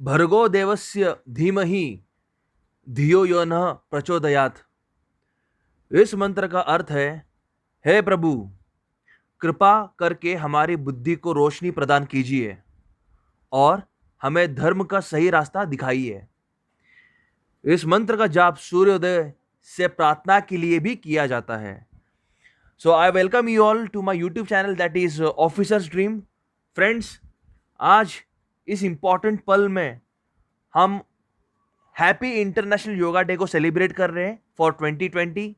भर्गो देवस्य धीमहि धियो यो नः प्रचोदयात्। इस मंत्र का अर्थ है, हे प्रभु, कृपा करके हमारी बुद्धि को रोशनी प्रदान कीजिए और हमें धर्म का सही रास्ता दिखाइए। इस मंत्र का जाप सूर्योदय से प्रार्थना के लिए भी किया जाता है। So I welcome you all to my YouTube channel that is officers dream. Friends, आज इस इंपॉर्टेंट पल में हम हैप्पी इंटरनेशनल योगा डे को सेलिब्रेट कर रहे हैं फॉर 2020।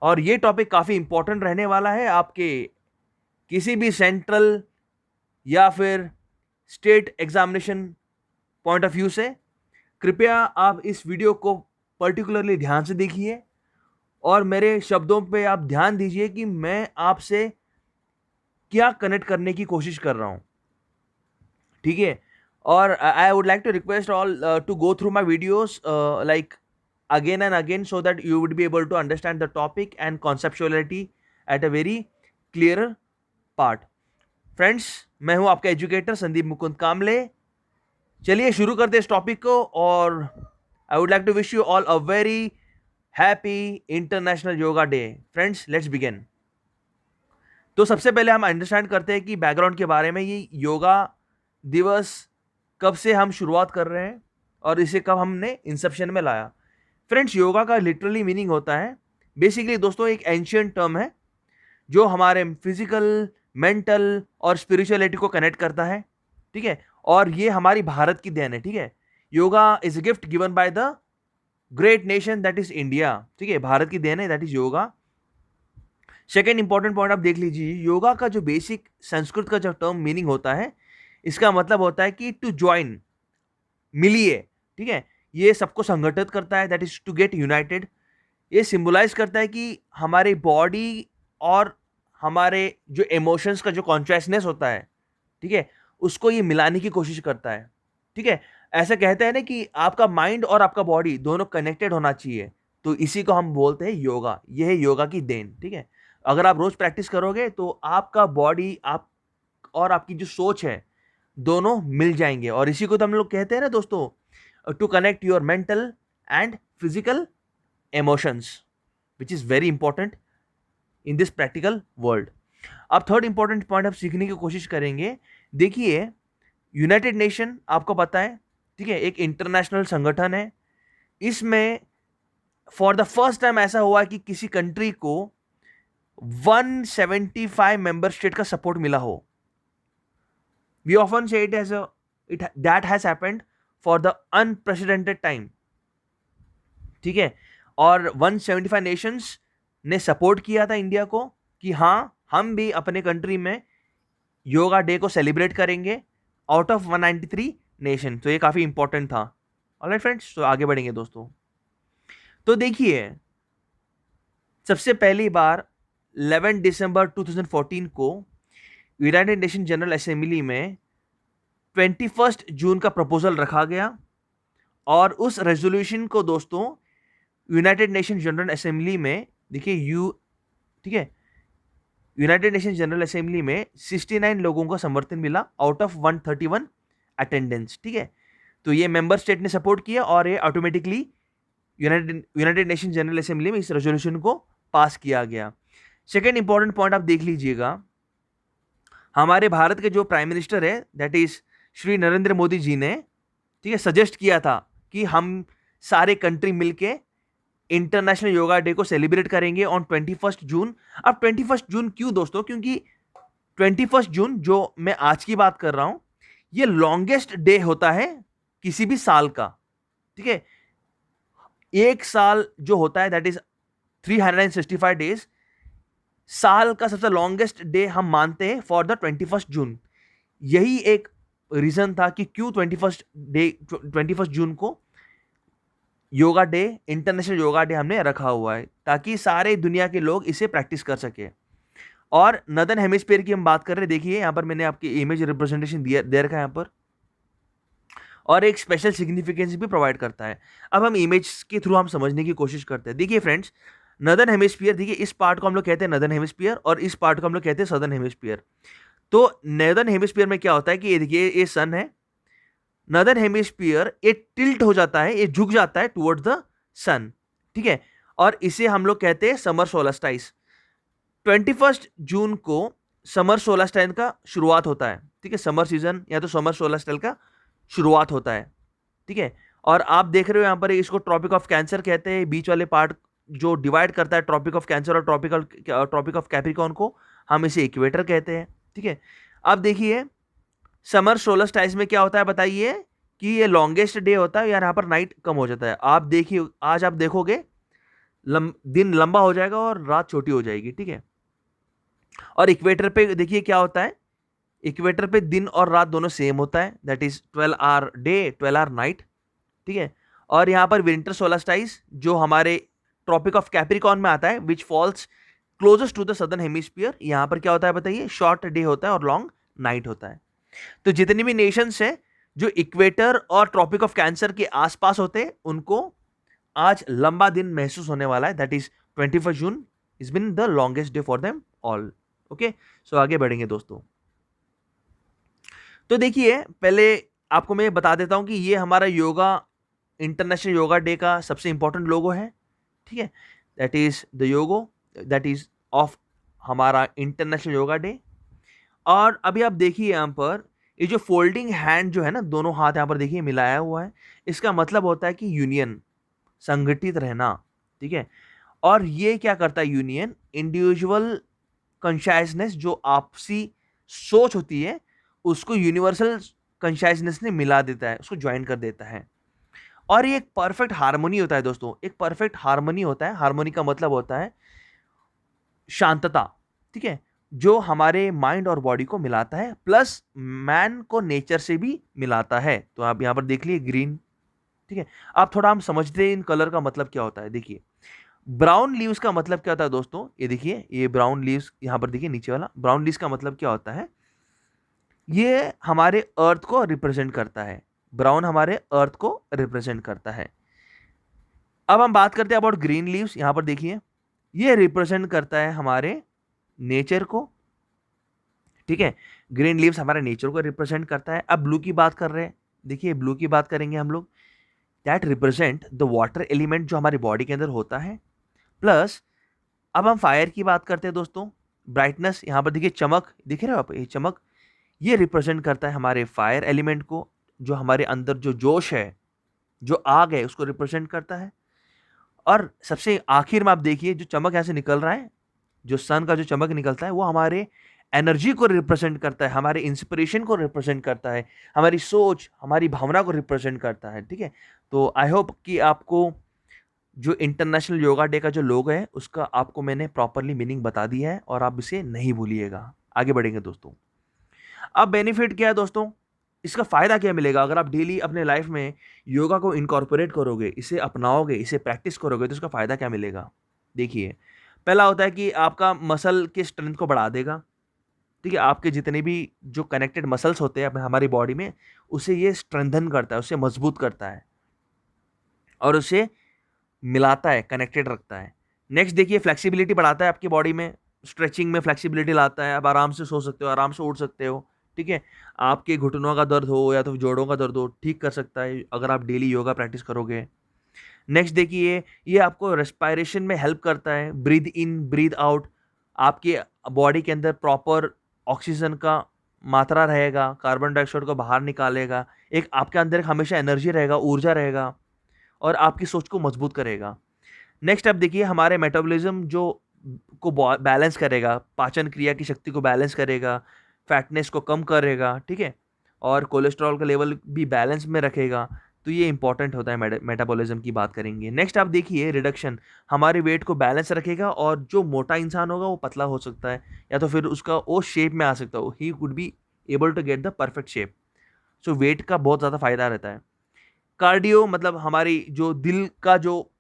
और ये टॉपिक काफ़ी इंपॉर्टेंट रहने वाला है आपके किसी भी सेंट्रल या फिर state examination point of view से। कृपया आप इस वीडियो को पर्टिकुलरली ध्यान से देखिए और मेरे शब्दों पे आप ध्यान दीजिए कि मैं आपसे क्या कनेक्ट करने की कोशिश कर रहा हूँ, ठीक है। और I would like to request all to go through my videos like again and again so that you would be able to understand the topic and conceptuality at a very clearer part. Friends, मैं हूं आपका educator Sandeep Mukund कामले। चलिए शुरू करते इस topic को और I would like to wish you all a very happy international yoga day. Friends, let's begin. तो सबसे पहले हम अंडरस्टैंड करते हैं कि बैकग्राउंड के बारे में, ये योगा दिवस कब से हम शुरुआत कर रहे हैं और इसे कब हमने इंसेप्शन में लाया। फ्रेंड्स, योगा का लिटरली मीनिंग होता है, बेसिकली दोस्तों, एक एंशियंट टर्म है जो हमारे फिजिकल, मेंटल और स्पिरिचुअलिटी को कनेक्ट करता है, ठीक है। और ये हमारी भारत की देन है, ठीक है। Yoga is a gift given by the great nation that is India, ठीक है। भारत की देन है, that is yoga. Second important point आप देख लीजिए, योगा का जो बेसिक संस्कृत का जो टर्म मीनिंग होता है, इसका मतलब होता है कि टू ज्वाइन, मिलिए, ठीक है। ये सबको संगठित करता है, that is to get united. ये सिंबलाइज करता है कि हमारी बॉडी और हमारे जो इमोशंस का जो कॉन्शियसनेस होता है, ठीक है, उसको ये मिलाने की कोशिश करता है, ठीक है। ऐसा कहते हैं ना कि आपका माइंड और आपका बॉडी दोनों कनेक्टेड होना चाहिए, तो इसी को हम बोलते हैं योगा। ये है योगा की देन, ठीक है। अगर आप रोज प्रैक्टिस करोगे तो आपका बॉडी आप और आपकी जो सोच है दोनों मिल जाएंगे, और इसी को तो हम लोग कहते हैं ना दोस्तों, to connect your mental and physical emotions, which is very important in this practical world. अब थर्ड इंपॉर्टेंट पॉइंट आप सीखने की कोशिश करेंगे। देखिए, यूनाइटेड नेशन आपको पता है, ठीक है, एक इंटरनेशनल संगठन है। इसमें फॉर द फर्स्ट टाइम ऐसा हुआ कि किसी कंट्री को 175 मेंबर स्टेट का सपोर्ट मिला हो। We often say it as it that has happened for the unprecedented time, ठीक है। और 175 नेशंस ने सपोर्ट किया था इंडिया को कि हाँ, हम भी अपने कंट्री में योगा डे को सेलिब्रेट करेंगे आउट ऑफ 193 नेशन। तो ये काफ़ी इंपॉर्टेंट था। ऑलराइट फ्रेंड्स, तो आगे बढ़ेंगे दोस्तों। तो देखिए, सबसे पहली बार 11 दिसंबर 2014 को यूनाइटेड नेशन जनरल असेंबली में 21 जून का प्रपोजल रखा गया, और उस रेजोल्यूशन को दोस्तों यूनाइटेड नेशन जनरल असेंबली में, देखिए ठीक है, यूनाइटेड नेशन जनरल असेंबली में 69 लोगों का समर्थन मिला आउट ऑफ 131 अटेंडेंस, ठीक है। तो ये मेंबर स्टेट ने सपोर्ट किया और ये automatically United nation general assembly में इस रेजोल्यूशन को पास किया गया। सेकेंड इंपॉर्टेंट पॉइंट आप देख लीजिएगा, हमारे भारत के जो प्राइम मिनिस्टर है दैट इज श्री नरेंद्र मोदी जी ने, ठीक है, सजेस्ट किया था कि हम सारे कंट्री मिलके इंटरनेशनल योगा डे को सेलिब्रेट करेंगे ऑन 21 जून। अब 21 जून क्यों दोस्तों? क्योंकि 21 जून जो मैं आज की बात कर रहा हूं, ये लॉन्गेस्ट डे होता है किसी भी साल का, ठीक है। एक साल जो होता है दैट इज 365 डेज, साल का सबसे लॉन्गेस्ट डे हम मानते हैं फॉर द 21 जून। यही एक रीजन था कि क्यों 21 जून को yoga day, international yoga day हमने रखा हुआ है, ताकि सारे दुनिया के लोग इसे प्रैक्टिस कर सके। और नदर्न हेमिस्फीयर की हम बात कर रहे हैं, देखिए यहां पर मैंने आपकी इमेज रिप्रेजेंटेशन दे रखा है यहां पर, और एक स्पेशल सिग्निफिकेंस भी प्रोवाइड करता है। अब हम इमेज के थ्रू हम समझने की कोशिश करते हैं। देखिए फ्रेंड्स, नदर्न हेमिस्फीयर, देखिए इस पार्ट को हम लोग कहते हैं नदर्न हेमिस्फीयर और इस पार्ट को हम लोग कहते हैं सदर्न हेमिस्फीयर। तो नदर्न हेमिस्फीयर में क्या होता है कि ये देखिए, ये सन है, नदर्न हेमिस्फीयर ये टिल्ट हो जाता है, ये झुक जाता है टुवर्ड्स द सन, ठीक है, और इसे हम लोग कहते हैं समर सोलस्टाइस। 21 जून को समर सोलस्टाइस का शुरुआत होता है, ठीक है, समर सीजन या तो समर सोलस्टाइस का शुरुआत होता है, ठीक है। और आप देख रहे हो यहाँ पर इसको ट्रॉपिक ऑफ कैंसर कहते हैं, बीच वाले पार्ट जो डिवाइड करता है ट्रॉपिक ऑफ कैंसर और ट्रॉपिक ऑफ कैप्रिकॉर्न को हम इसे इक्वेटर कहते हैं, ठीक है। अब देखिए समर सोलस्टाइस में क्या होता है बताइए, कि ये लॉन्गेस्ट डे होता है यार, यहाँ पर नाइट कम हो जाता है। आप देखिए आज आप देखोगे दिन लंबा हो जाएगा और रात छोटी हो जाएगी, ठीक है। और इक्वेटर पे देखिए क्या होता है, इक्वेटर पे दिन और रात दोनों सेम होता है, that is 12 hour day 12 hour night, ठीक है। और यहाँ पर विंटर सोलस्टाइस जो हमारे ट्रॉपिक ऑफ कैप्रिकॉर्न में आता है, which falls closest to the southern hemisphere, यहाँ पर क्या होता है बताइए, शॉर्ट डे होता है और लॉन्ग नाइट होता है। तो जितनी भी नेशंस है जो इक्वेटर और ट्रॉपिक ऑफ कैंसर के आसपास होते हैं, उनको आज लंबा दिन महसूस होने वाला है, that is 21 June is been the longest day for them all. Okay, so आगे बढ़ेंगे दोस्तों। तो देखिए पहले आपको मैं बता देता हूं कि ये हमारा योगा इंटरनेशनल योगा डे का सबसे इंपॉर्टेंट लोगो है, ठीक है, that is the Yogi, that is of हमारा इंटरनेशनल योगा डे। और अभी आप देखिए यहाँ पर ये जो फोल्डिंग हैंड जो है ना, दोनों हाथ यहाँ पर देखिए मिलाया हुआ है, इसका मतलब होता है कि यूनियन, संगठित रहना, ठीक है। और ये क्या करता है यूनियन, इंडिविजुअल कॉन्शियसनेस जो आपसी सोच होती है उसको यूनिवर्सल कॉन्शियसनेस ने मिला देता है, उसको ज्वाइन कर देता है। और ये एक परफेक्ट हार्मोनी होता है दोस्तों, एक परफेक्ट हार्मोनी होता है। हार्मोनी का मतलब होता है शांतता, ठीक है, जो हमारे माइंड और बॉडी को मिलाता है, प्लस मैन को नेचर से भी मिलाता है। तो आप यहाँ पर देख लिए ग्रीन, ठीक है। आप थोड़ा हम समझते हैं इन कलर का मतलब क्या होता है। देखिए ब्राउन लीव्स का मतलब क्या होता है दोस्तों, ये देखिए ये ब्राउन लीव्स यहाँ पर देखिए नीचे वाला ब्राउन लीव्स का मतलब क्या होता है, ये हमारे अर्थ को रिप्रेजेंट करता है। ब्राउन हमारे अर्थ को रिप्रेजेंट करता है। अब हम बात करते हैं अबाउट ग्रीन लीव्स, यहाँ पर देखिए ये रिप्रेजेंट करता है हमारे नेचर को, ठीक है। ग्रीन लीव्स हमारे नेचर को रिप्रेजेंट करता है। अब ब्लू की बात कर रहे हैं, देखिए ब्लू की बात करेंगे हम लोग, that represent the water element जो हमारी बॉडी के अंदर होता है। प्लस अब हम फायर की बात करते हैं दोस्तों, ब्राइटनेस, यहाँ पर देखिए चमक, दिख रहे हो आप, ये चमक ये रिप्रेजेंट करता है हमारे फायर एलिमेंट को, जो हमारे अंदर जो जोश है, जो आग है, उसको रिप्रेजेंट करता है। और सबसे आखिर में आप देखिए जो चमक यहाँ से निकल रहा है, जो सन का जो चमक निकलता है, वो हमारे एनर्जी को रिप्रेजेंट करता है, हमारे इंस्पिरेशन को रिप्रेजेंट करता है, हमारी सोच, हमारी भावना को रिप्रेजेंट करता है, ठीक है। तो आई होप कि आपको जो इंटरनेशनल योगा डे का जो लोगो है उसका आपको मैंने प्रॉपरली मीनिंग बता दिया है और आप इसे नहीं भूलिएगा। आगे बढ़ेंगे दोस्तों। अब बेनिफिट क्या है दोस्तों, इसका फ़ायदा क्या मिलेगा अगर आप डेली अपने लाइफ में योगा को इनकॉर्पोरेट करोगे, इसे अपनाओगे, इसे प्रैक्टिस करोगे, तो इसका फ़ायदा क्या मिलेगा। देखिए पहला होता है कि आपका मसल के स्ट्रेंथ को बढ़ा देगा, ठीक है। आपके जितने भी जो कनेक्टेड मसल्स होते हैं हमारी बॉडी में, उसे ये स्ट्रेंथन करता है, उसे मजबूत करता है और उसे मिलाता है, कनेक्टेड रखता है। नेक्स्ट देखिए फ्लेक्सिबिलिटी बढ़ाता है आपकी बॉडी में, स्ट्रेचिंग में फ्लेक्सिबिलिटी लाता है, आप आराम से सो सकते हो, आराम से उठ सकते हो, ठीक है। आपके घुटनों का दर्द हो या तो जोड़ों का दर्द हो, ठीक कर सकता है अगर आप डेली योगा प्रैक्टिस करोगे। नेक्स्ट देखिए ये आपको रेस्पायरेशन में हेल्प करता है, ब्रीद इन ब्रीद आउट, आपके बॉडी के अंदर प्रॉपर ऑक्सीजन का मात्रा रहेगा, कार्बन डाइऑक्साइड को बाहर निकालेगा, एक आपके अंदर एक हमेशा एनर्जी रहेगा, ऊर्जा रहेगा और आपकी सोच को मजबूत करेगा। नेक्स्ट आप देखिए हमारे मेटाबॉलिज्म जो को बैलेंस करेगा, पाचन क्रिया की शक्ति को बैलेंस करेगा, फैटनेस को कम करेगा, ठीक है, और कोलेस्ट्रॉल का लेवल भी बैलेंस में रखेगा। तो ये इंपॉर्टेंट होता है, मेटाबॉलिज्म की बात करेंगे। नेक्स्ट आप देखिए रिडक्शन, हमारे वेट को बैलेंस रखेगा और जो मोटा इंसान होगा वो पतला हो सकता है या तो फिर उसका वो शेप में आ सकता है, he could be able to get the perfect shape. So weight का बहुत ज़्यादा फायदा रहता है। कार्डियो मतलब हमारी जो दिल का जो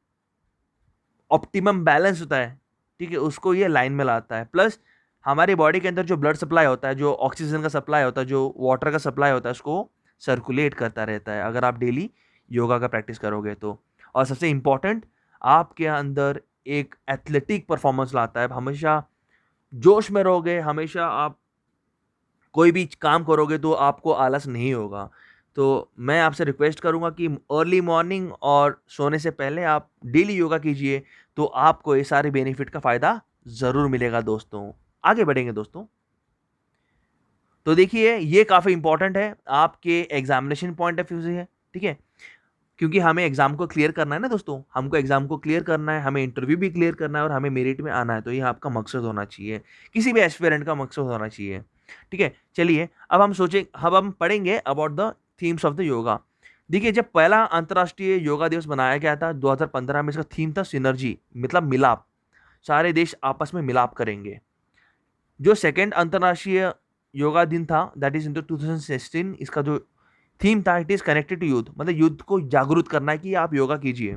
ऑप्टिमम बैलेंस होता है, ठीक है, उसको ये लाइन में लाता है। प्लस हमारी बॉडी के अंदर जो ब्लड सप्लाई होता है, जो ऑक्सीजन का सप्लाई होता है, जो वाटर का सप्लाई होता है, उसको सर्कुलेट करता रहता है अगर आप डेली योगा का प्रैक्टिस करोगे तो। और सबसे इम्पॉर्टेंट, आपके अंदर एक एथलेटिक परफॉर्मेंस लाता है, हमेशा जोश में रहोगे, हमेशा आप कोई भी काम करोगे तो आपको आलस नहीं होगा। तो मैं आपसे रिक्वेस्ट करूँगा कि अर्ली मॉर्निंग और सोने से पहले आप डेली योगा कीजिए, तो आपको ये सारे बेनिफिट का फ़ायदा ज़रूर मिलेगा दोस्तों। आगे बढ़ेंगे दोस्तों। तो देखिए ये काफ़ी इंपॉर्टेंट है आपके एग्जामिनेशन पॉइंट ऑफ व्यू से है, ठीक है? क्योंकि हमें एग्जाम को क्लियर करना है ना दोस्तों, हमको एग्जाम को क्लियर करना है, हमें इंटरव्यू भी क्लियर करना है और हमें मेरिट में आना है, तो ये आपका मकसद होना चाहिए, किसी भी एस्पिरेंट का मकसद होना चाहिए, ठीक है? चलिए अब हम पढ़ेंगे about the themes of the yoga. देखिए जब पहला अंतर्राष्ट्रीय योगा दिवस बनाया गया था 2015 में, इसका थीम था सिनर्जी, मतलब मिलाप, सारे देश आपस में मिलाप करेंगे। जो सेकेंड अंतर्राष्ट्रीय योगा दिन था दैट इज इन 2016, इसका जो थीम था it is connected to youth, मतलब यूथ को जागरूक करना है कि आप योगा कीजिए।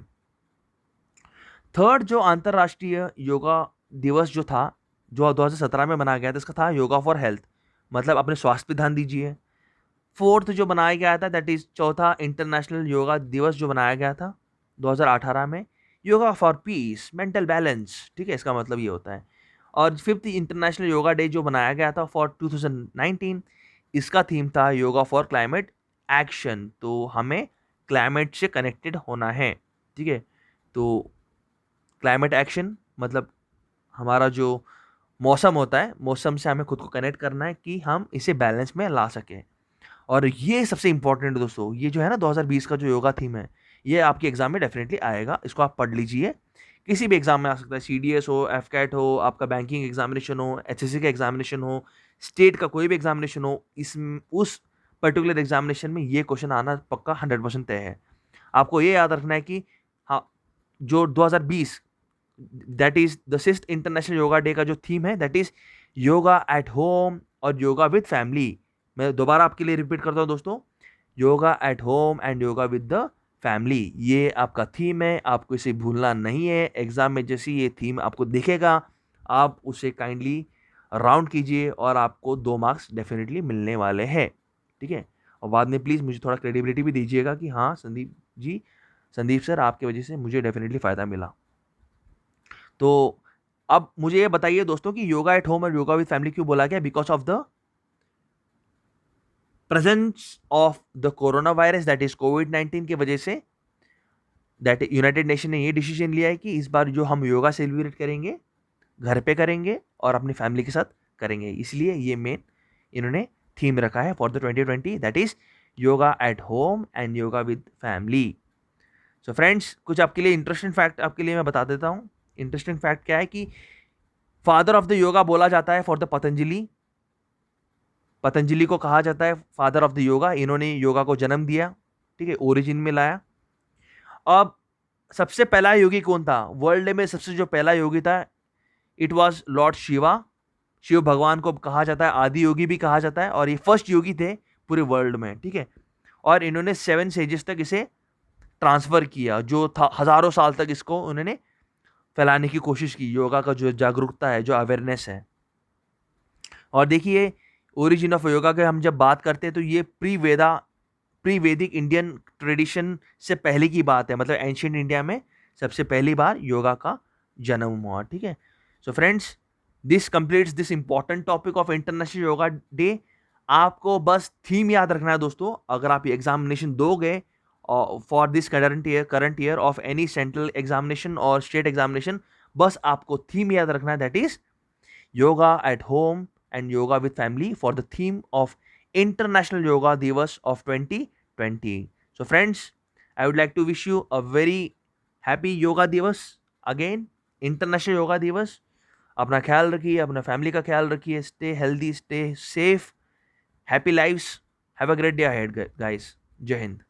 थर्ड जो अंतर्राष्ट्रीय योगा दिवस जो था, जो 2017 में बनाया गया था, इसका था योगा फॉर हेल्थ, मतलब अपने स्वास्थ्य पे ध्यान दीजिए। फोर्थ जो बनाया गया था दैट इज चौथा इंटरनेशनल योगा दिवस जो बनाया गया था 2018 में, yoga for piece mental balance, ठीक है, इसका मतलब ये होता है। और फिफ्थ इंटरनेशनल योगा डे जो बनाया गया था फॉर 2019, इसका थीम था योगा फॉर क्लाइमेट एक्शन, तो हमें क्लाइमेट से कनेक्टेड होना है, ठीक है? तो क्लाइमेट एक्शन मतलब हमारा जो मौसम होता है, मौसम से हमें खुद को कनेक्ट करना है कि हम इसे बैलेंस में ला सकें। और ये सबसे इंपॉर्टेंट है दोस्तों, ये जो है ना 2020 का जो योगा थीम है, ये आपके एग्जाम में डेफिनेटली आएगा, इसको आप पढ़ लीजिए। किसी भी एग्जाम में आ सकता है, सीडीएस हो, एफकैट हो, आपका बैंकिंग एग्जामिनेशन हो, एचएससी का एग्जामिनेशन हो, स्टेट का कोई भी एग्जामिनेशन हो, इस उस पर्टिकुलर एग्जामिनेशन में ये क्वेश्चन आना पक्का 100% तय है। आपको ये याद रखना है कि हाँ, जो 2020 that is the sixth international yoga day का जो थीम है that is yoga at home और योगा विद फैमिली। मैं दोबारा आपके लिए रिपीट करता हूँ दोस्तों, yoga at home and yoga with the family, ये आपका थीम है, आपको इसे भूलना नहीं है। एग्जाम में जैसे ये थीम आपको दिखेगा, आप उसे काइंडली राउंड कीजिए और आपको 2 मार्क्स डेफिनेटली मिलने वाले हैं, ठीक है? और बाद में प्लीज़ मुझे थोड़ा क्रेडिबिलिटी भी दीजिएगा कि हाँ संदीप जी, संदीप सर आपकी वजह से मुझे डेफिनेटली फ़ायदा मिला। तो अब मुझे ये बताइए दोस्तों कि योगा एट होम और योगा विद फैमिली क्यों बोला गया? Because of the presence of the corona virus that is कोविड-19 की वजह से दैट यूनाइटेड नेशन ने ये डिसीजन लिया है कि इस बार जो हम योगा सेलिब्रेट करेंगे घर पे करेंगे और अपनी फैमिली के साथ करेंगे, इसलिए ये मेन इन्होंने थीम रखा है for the 2020 that is yoga at home and yoga with family. So friends, कुछ आपके लिए इंटरेस्टिंग फैक्ट आपके लिए मैं बता देता हूँ। इंटरेस्टिंग फैक्ट क्या है कि फादर ऑफ द योगा बोला जाता है फॉर द पतंजलि। पतंजलि को कहा जाता है फादर ऑफ द योगा, इन्होंने योगा को जन्म दिया, ठीक है, ओरिजिन में लाया। अब सबसे पहला योगी कौन था वर्ल्ड में? सबसे जो पहला योगी था it was Lord Shiva. Shiv भगवान को कहा जाता है आदि योगी भी कहा जाता है, और ये फर्स्ट योगी थे पूरे वर्ल्ड में, ठीक है? और इन्होंने 7 सेजेस तक इसे ट्रांसफर किया, जो था हजारों साल तक इसको उन्होंने फैलाने की कोशिश की, योगा का जो जागरूकता है, जो अवेयरनेस है। और देखिए ओरिजिन ऑफ योगा के हम जब बात करते हैं तो ये प्री वैदिक इंडियन ट्रेडिशन से पहले की बात है, मतलब एंशियंट इंडिया में सबसे पहली बार योगा का जन्म हुआ, ठीक है? So friends, this completes this important topic of international yoga day. आपको बस थीम याद रखना है दोस्तों, अगर आप एग्जामिनेशन दोगे for this current year of any central examination और स्टेट एग्जामिनेशन, बस आपको थीम याद रखना है that is yoga at home and yoga with family for the theme of International Yoga Divas of 2020. So friends, I would like to wish you a very happy Yoga Divas again, International Yoga Divas. अपना ख्याल रखिए, अपना family का ख्याल रखिए, stay healthy, stay safe, happy lives, have a great day ahead guys. जय हिंद।